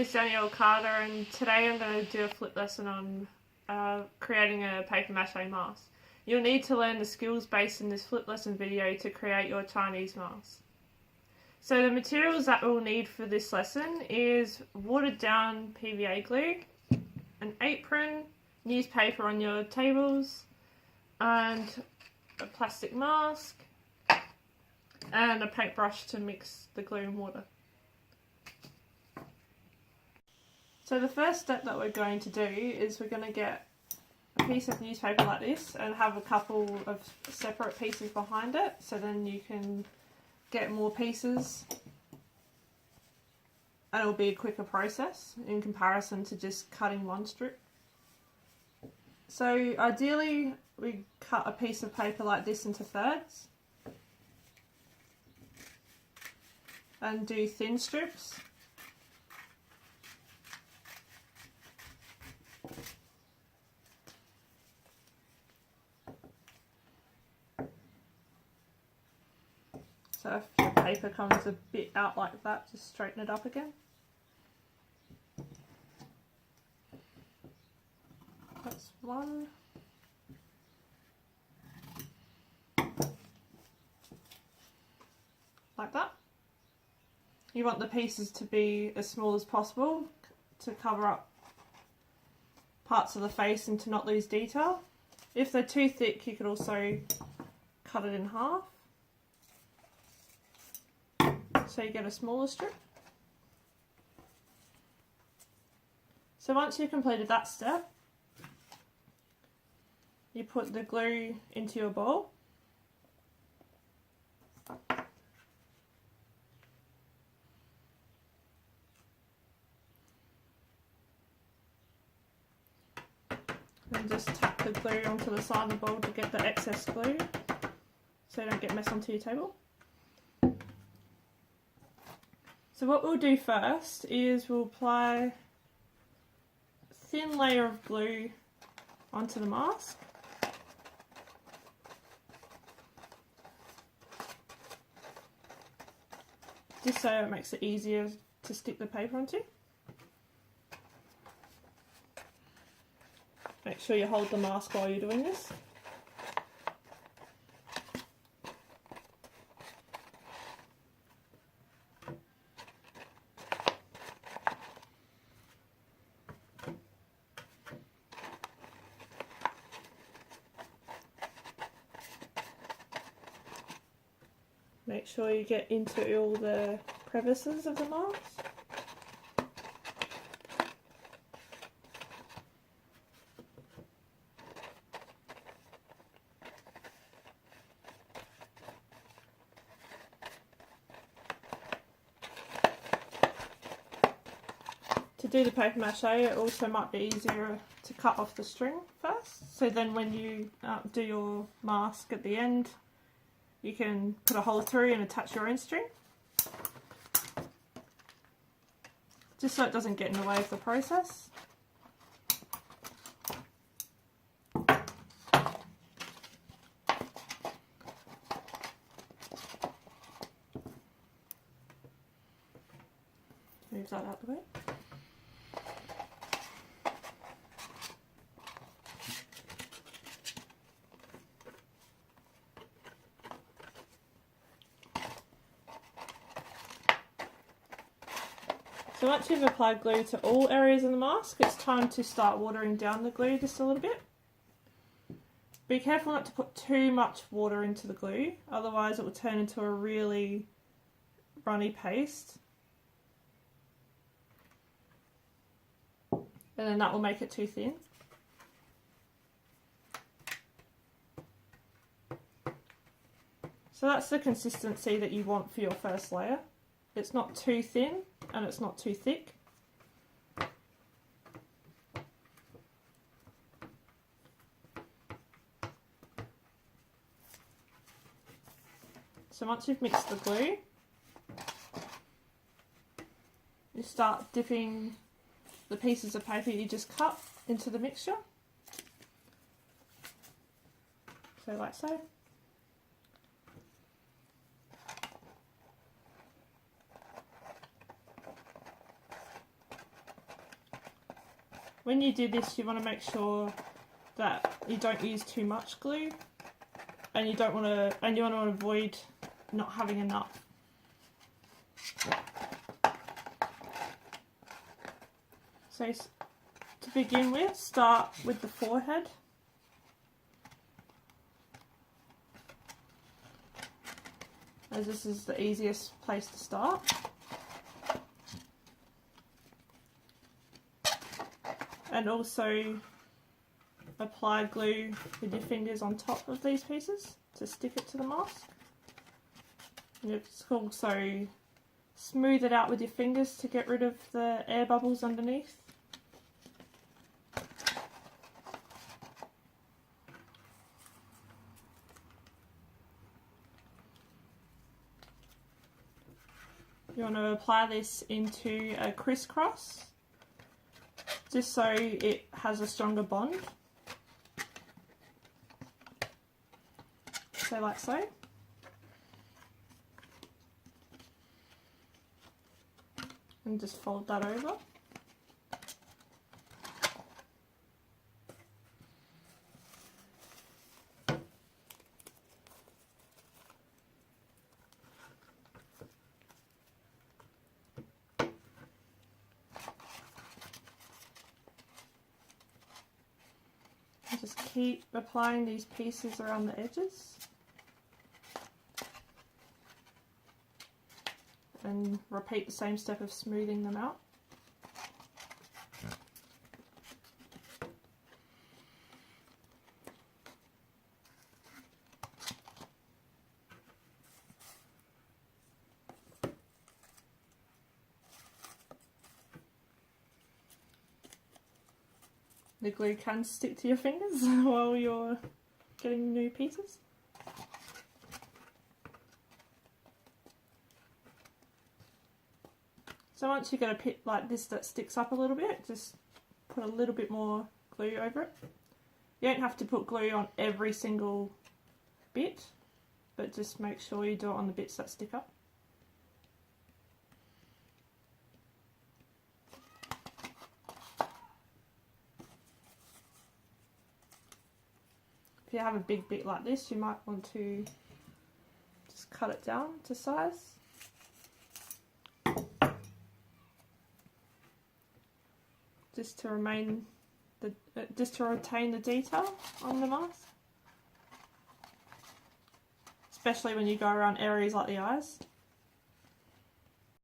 is Danielle Carter, and today I'm going to do a flip lesson on creating a paper mache mask. You'll need to learn the skills based in this flip lesson video to create your Chinese mask. So the materials that we'll need for this lesson is watered down PVA glue, an apron, newspaper on your tables, and a plastic mask, and a paintbrush to mix the glue and water. So the first step that we're going to do is we're going to get a piece of newspaper like this and have a couple of separate pieces behind it, so then you can get more pieces and it'll be a quicker process in comparison to just cutting one strip. So ideally we cut a piece of paper like this into thirds and do thin strips. So if the paper comes a bit out like that, just straighten it up again. That's one. Like that. You want the pieces to be as small as possible to cover up parts of the face and to not lose detail. If they're too thick, you could also cut it in half, so you get a smaller strip. So once you've completed that step, you put the glue into your bowl. And just tap the glue onto the side of the bowl to get the excess glue so you don't get mess onto your table. So what we'll do first is we'll apply a thin layer of glue onto the mask. Just so it makes it easier to stick the paper onto. Make sure you hold the mask while you're doing this. Make sure you get into all the crevices of the mask. To do the paper mache, it also might be easier to cut off the string first, so then when you do your mask at the end, you can put a hole through and attach your own string, just so it doesn't get in the way of the process. Move that out of the way. So once you've applied glue to all areas of the mask, it's time to start watering down the glue just a little bit. Be careful not to put too much water into the glue, otherwise it will turn into a really runny paste. And then that will make it too thin. So that's the consistency that you want for your first layer. It's not too thin and it's not too thick. So once you've mixed the glue, you start dipping the pieces of paper you just cut into the mixture. So like so. When you do this, you want to make sure that you don't use too much glue, and you want to avoid not having enough. So to begin with, start with the forehead. As this is the easiest place to start. And also apply glue with your fingers on top of these pieces to stick it to the mask. And you also smooth it out with your fingers to get rid of the air bubbles underneath. You want to apply this into a crisscross, just so it has a stronger bond. So like so. And just fold that over. And just keep applying these pieces around the edges. And repeat the same step of smoothing them out. The glue can stick to your fingers while you're getting new pieces. So once you get a bit like this that sticks up a little bit, just put a little bit more glue over it. You don't have to put glue on every single bit, but just make sure you do it on the bits that stick up. If you have a big bit like this, you might want to just cut it down to size. Just to retain the detail on the mask, especially when you go around areas like the eyes.